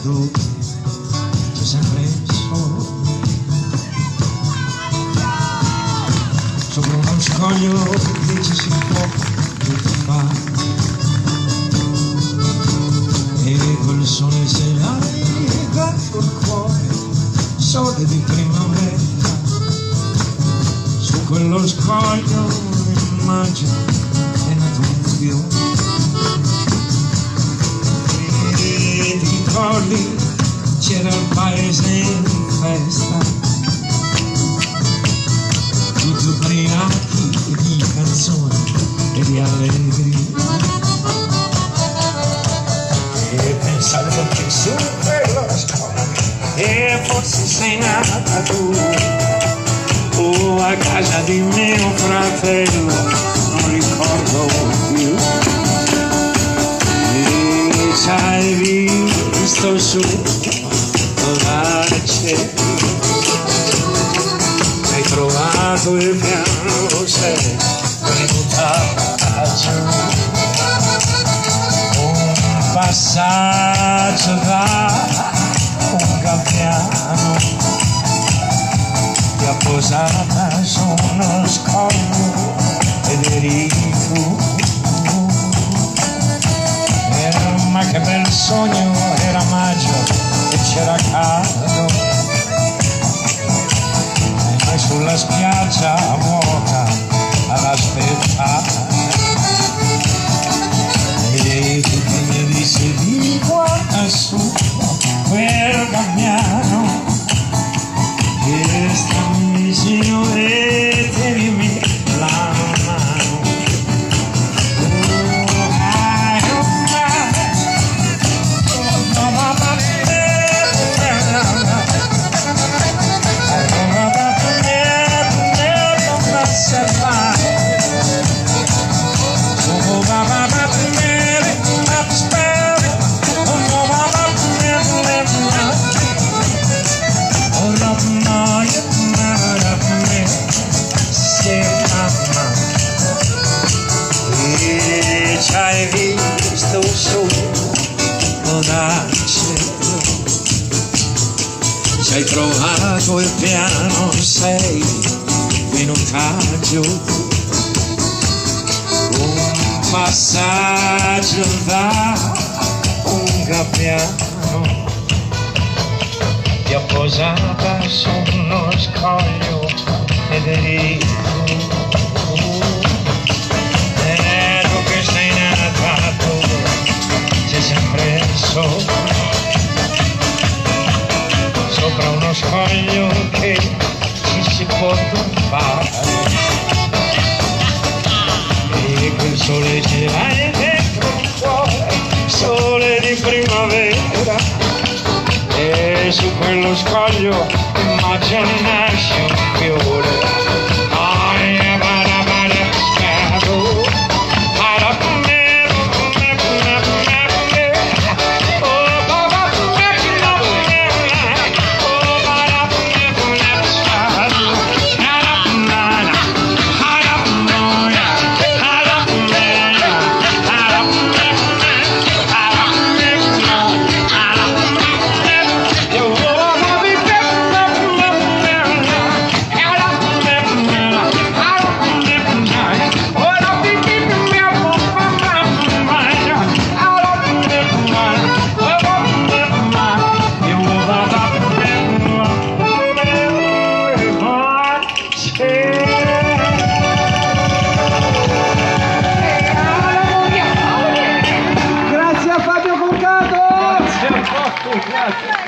tu sei sempre solo sopra uno scoglio che ci si può tutto fare e col sole serale gatto il cuore sole di primavera su quello scoglio immagino è nato un fiore e ti ricordi c'era il paese in festa tutti ubriachi di canzoni e di allegria e pensavo che su quello scoglio e forse sei nata tu o a casa di mio fratello non ricordo più e ci hai visto su dal cielo hai trovato il piano sei venuta giù un passaggio da un gabbiano ti ha posata su uno scoglio ed eri tu ma che bel sogno era maggio e c'era caldo e noi sulla spiaggia vuota ad aspettare e tu che mi dissi di qua su quel gabbiano che sta vicino e tenimi la mano ci hai visto solo dal cielo ci hai trovato il piano sei venuta giù un passaggio da un gabbiano ti ha posata su uno scoglio ed eri sempre sopra uno scoglio che ci si può tuffare e quel sole ce l'hai dentro il cuore sole di primavera e su quello scoglio immagino nasce un fiore Grazie.